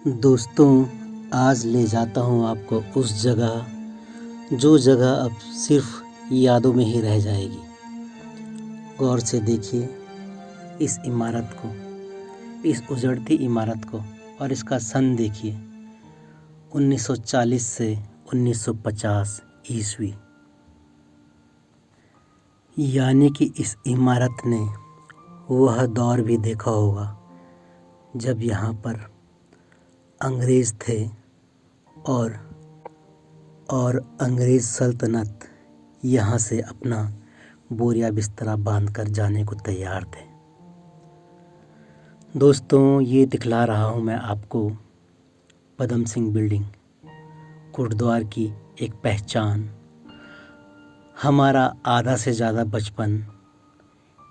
दोस्तों, आज ले जाता हूँ आपको उस जगह जो जगह अब सिर्फ यादों में ही रह जाएगी। गौर से देखिए इस इमारत को, इस उजड़ती इमारत को, और इसका सन देखिए 1940 से 1950 ईस्वी। यानी कि इस इमारत ने वह दौर भी देखा होगा जब यहाँ पर अंग्रेज़ थे और अंग्रेज़ सल्तनत यहाँ से अपना बोरिया बिस्तरा बांध कर जाने को तैयार थे। दोस्तों, ये दिखला रहा हूँ मैं आपको पदम सिंह बिल्डिंग, कोटद्वार की एक पहचान। हमारा आधा से ज़्यादा बचपन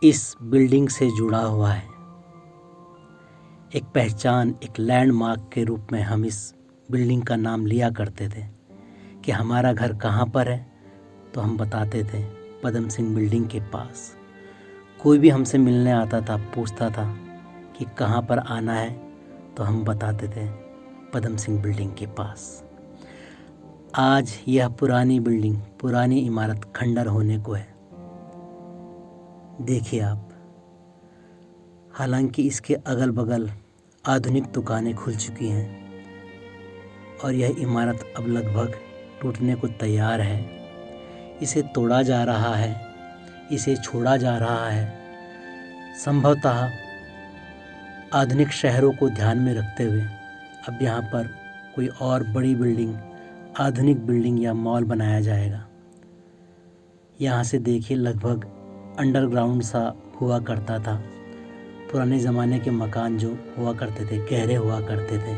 इस बिल्डिंग से जुड़ा हुआ है। एक पहचान, एक लैंडमार्क के रूप में हम इस बिल्डिंग का नाम लिया करते थे कि हमारा घर कहाँ पर है, तो हम बताते थे पदम सिंह बिल्डिंग के पास। कोई भी हमसे मिलने आता था, पूछता था कि कहाँ पर आना है, तो हम बताते थे पदम सिंह बिल्डिंग के पास। आज यह पुरानी बिल्डिंग, पुरानी इमारत खंडर होने को है। देखिए आप, हालांकि इसके अगल बगल आधुनिक दुकानें खुल चुकी हैं और यह इमारत अब लगभग टूटने को तैयार है। इसे तोड़ा जा रहा है, इसे छोड़ा जा रहा है। संभवतः आधुनिक शहरों को ध्यान में रखते हुए अब यहाँ पर कोई और बड़ी बिल्डिंग, आधुनिक बिल्डिंग या मॉल बनाया जाएगा। यहाँ से देखिए लगभग अंडरग्राउंड सा हुआ करता था। पुराने ज़माने के मकान जो हुआ करते थे, गहरे हुआ करते थे।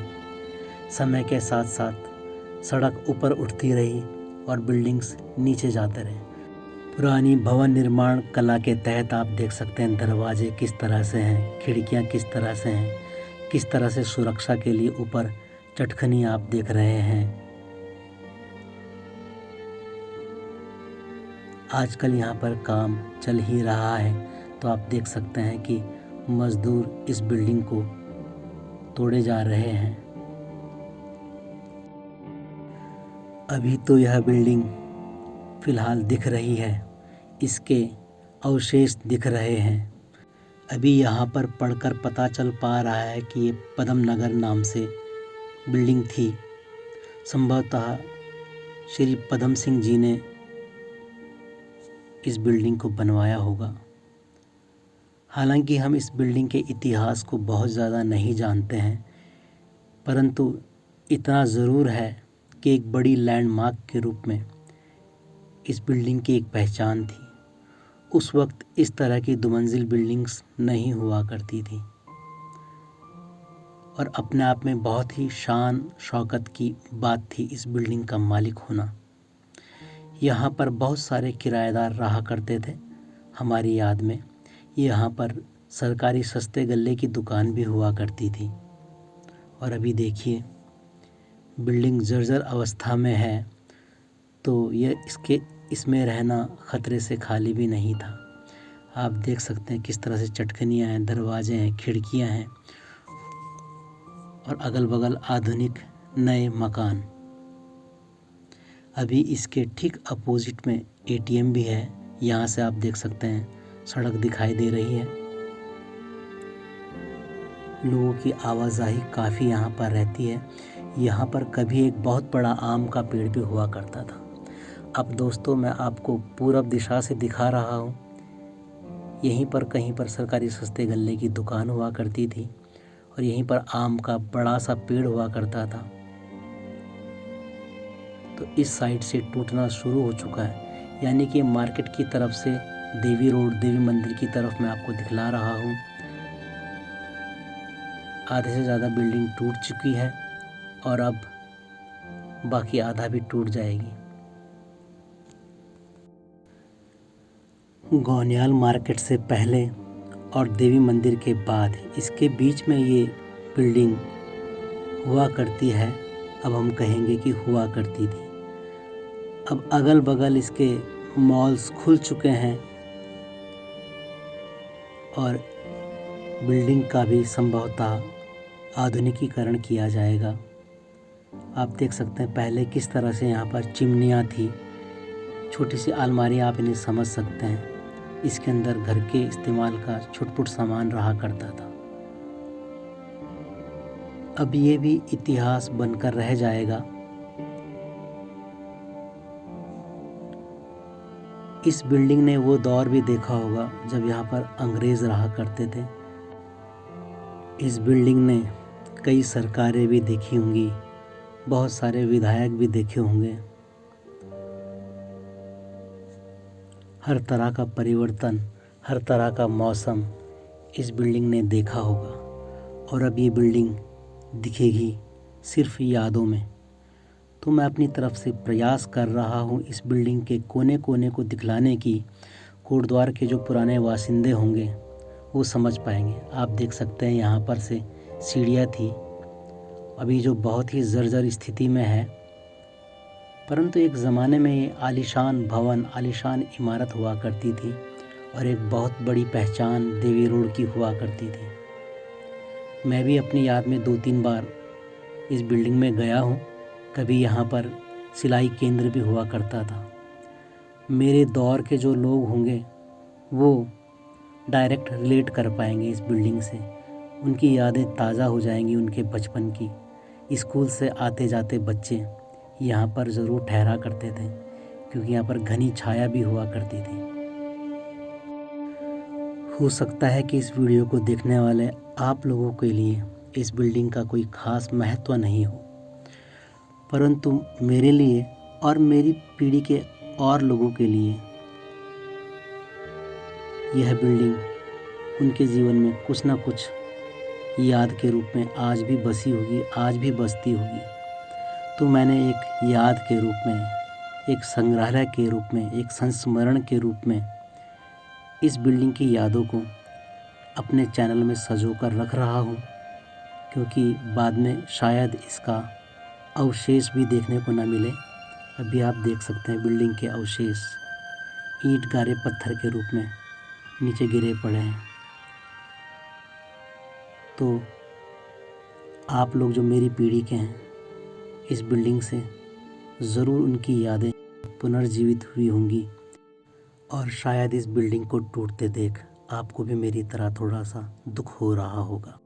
समय के साथ साथ सड़क ऊपर उठती रही और बिल्डिंग्स नीचे जाते रहे। पुरानी भवन निर्माण कला के तहत आप देख सकते हैं दरवाजे किस तरह से हैं, खिड़कियां किस तरह से हैं, किस तरह से सुरक्षा के लिए ऊपर चटखनी आप देख रहे हैं। आजकल यहाँ पर काम चल ही रहा है, तो आप देख सकते हैं कि मजदूर इस बिल्डिंग को तोड़े जा रहे हैं। अभी तो यह बिल्डिंग फ़िलहाल दिख रही है, इसके अवशेष दिख रहे हैं। अभी यहाँ पर पढ़कर पता चल पा रहा है कि ये पदम नगर नाम से बिल्डिंग थी। संभवतः श्री पदम सिंह जी ने इस बिल्डिंग को बनवाया होगा। हालांकि हम इस बिल्डिंग के इतिहास को बहुत ज़्यादा नहीं जानते हैं, परंतु इतना ज़रूर है कि एक बड़ी लैंडमार्क के रूप में इस बिल्डिंग की एक पहचान थी। उस वक्त इस तरह की दुमंजिल बिल्डिंग्स नहीं हुआ करती थी और अपने आप में बहुत ही शान शौकत की बात थी इस बिल्डिंग का मालिक होना। यहाँ पर बहुत सारे किराएदार रहा करते थे हमारी याद में। यहाँ पर सरकारी सस्ते गल्ले की दुकान भी हुआ करती थी। और अभी देखिए बिल्डिंग जर्जर अवस्था में है, तो यह इसमें रहना ख़तरे से खाली भी नहीं था। आप देख सकते हैं किस तरह से चटखनियाँ हैं, दरवाजे हैं, खिड़कियाँ हैं और अगल बगल आधुनिक नए मकान। अभी इसके ठीक अपोजिट में एटीएम भी है। यहाँ से आप देख सकते हैं सड़क दिखाई दे रही है। लोगों की आवाजाही काफ़ी यहाँ पर रहती है। यहाँ पर कभी एक बहुत बड़ा आम का पेड़ भी हुआ करता था। अब दोस्तों, मैं आपको पूरब दिशा से दिखा रहा हूँ। यहीं पर कहीं पर सरकारी सस्ते गल्ले की दुकान हुआ करती थी और यहीं पर आम का बड़ा सा पेड़ हुआ करता था। तो इस साइड से टूटना शुरू हो चुका है। यानी कि मार्केट की तरफ से देवी रोड, देवी मंदिर की तरफ मैं आपको दिखला रहा हूँ। आधे से ज़्यादा बिल्डिंग टूट चुकी है और अब बाकी आधा भी टूट जाएगी। गौनियाल मार्केट से पहले और देवी मंदिर के बाद इसके बीच में ये बिल्डिंग हुआ करती है। अब हम कहेंगे कि हुआ करती थी। अब अगल बगल इसके मॉल्स खुल चुके हैं और बिल्डिंग का भी संभवतः आधुनिकीकरण किया जाएगा। आप देख सकते हैं पहले किस तरह से यहाँ पर चिमनियाँ थी, छोटी सी अलमारी, आप इन्हें समझ सकते हैं। इसके अंदर घर के इस्तेमाल का छुटपुट सामान रहा करता था। अब ये भी इतिहास बनकर रह जाएगा। इस बिल्डिंग ने वो दौर भी देखा होगा जब यहाँ पर अंग्रेज़ रहा करते थे। इस बिल्डिंग ने कई सरकारें भी देखी होंगी, बहुत सारे विधायक भी देखे होंगे। हर तरह का परिवर्तन, हर तरह का मौसम इस बिल्डिंग ने देखा होगा। और अब ये बिल्डिंग दिखेगी सिर्फ यादों में। तो मैं अपनी तरफ से प्रयास कर रहा हूँ इस बिल्डिंग के कोने कोने को दिखलाने की। कोटद्वार के जो पुराने वासिंदे होंगे वो समझ पाएंगे। आप देख सकते हैं यहाँ पर से सीढ़ियाँ थी, अभी जो बहुत ही जर्जर स्थिति में है, परंतु एक ज़माने में ये आलीशान भवन, आलीशान इमारत हुआ करती थी और एक बहुत बड़ी पहचान देवी रोड की हुआ करती थी। मैं भी अपनी याद में 2-3 बार इस बिल्डिंग में गया हूँ। कभी यहाँ पर सिलाई केंद्र भी हुआ करता था। मेरे दौर के जो लोग होंगे वो डायरेक्ट रिलेट कर पाएंगे इस बिल्डिंग से। उनकी यादें ताज़ा हो जाएंगी उनके बचपन की। स्कूल से आते जाते बच्चे यहाँ पर ज़रूर ठहरा करते थे, क्योंकि यहाँ पर घनी छाया भी हुआ करती थी। हो सकता है कि इस वीडियो को देखने वाले आप लोगों के लिए इस बिल्डिंग का कोई ख़ास महत्व नहीं हो, परंतु मेरे लिए और मेरी पीढ़ी के और लोगों के लिए यह बिल्डिंग उनके जीवन में कुछ ना कुछ याद के रूप में आज भी बसी होगी, आज भी बसती होगी। तो मैंने एक याद के रूप में, एक संग्रहालय के रूप में, एक संस्मरण के रूप में इस बिल्डिंग की यादों को अपने चैनल में सजो कर रख रहा हूँ, क्योंकि बाद में शायद इसका अवशेष भी देखने को न मिले। अभी आप देख सकते हैं बिल्डिंग के अवशेष ईंट गारे पत्थर के रूप में नीचे गिरे पड़े हैं। तो आप लोग जो मेरी पीढ़ी के हैं, इस बिल्डिंग से ज़रूर उनकी यादें पुनर्जीवित हुई होंगी और शायद इस बिल्डिंग को टूटते देख आपको भी मेरी तरह थोड़ा सा दुख हो रहा होगा।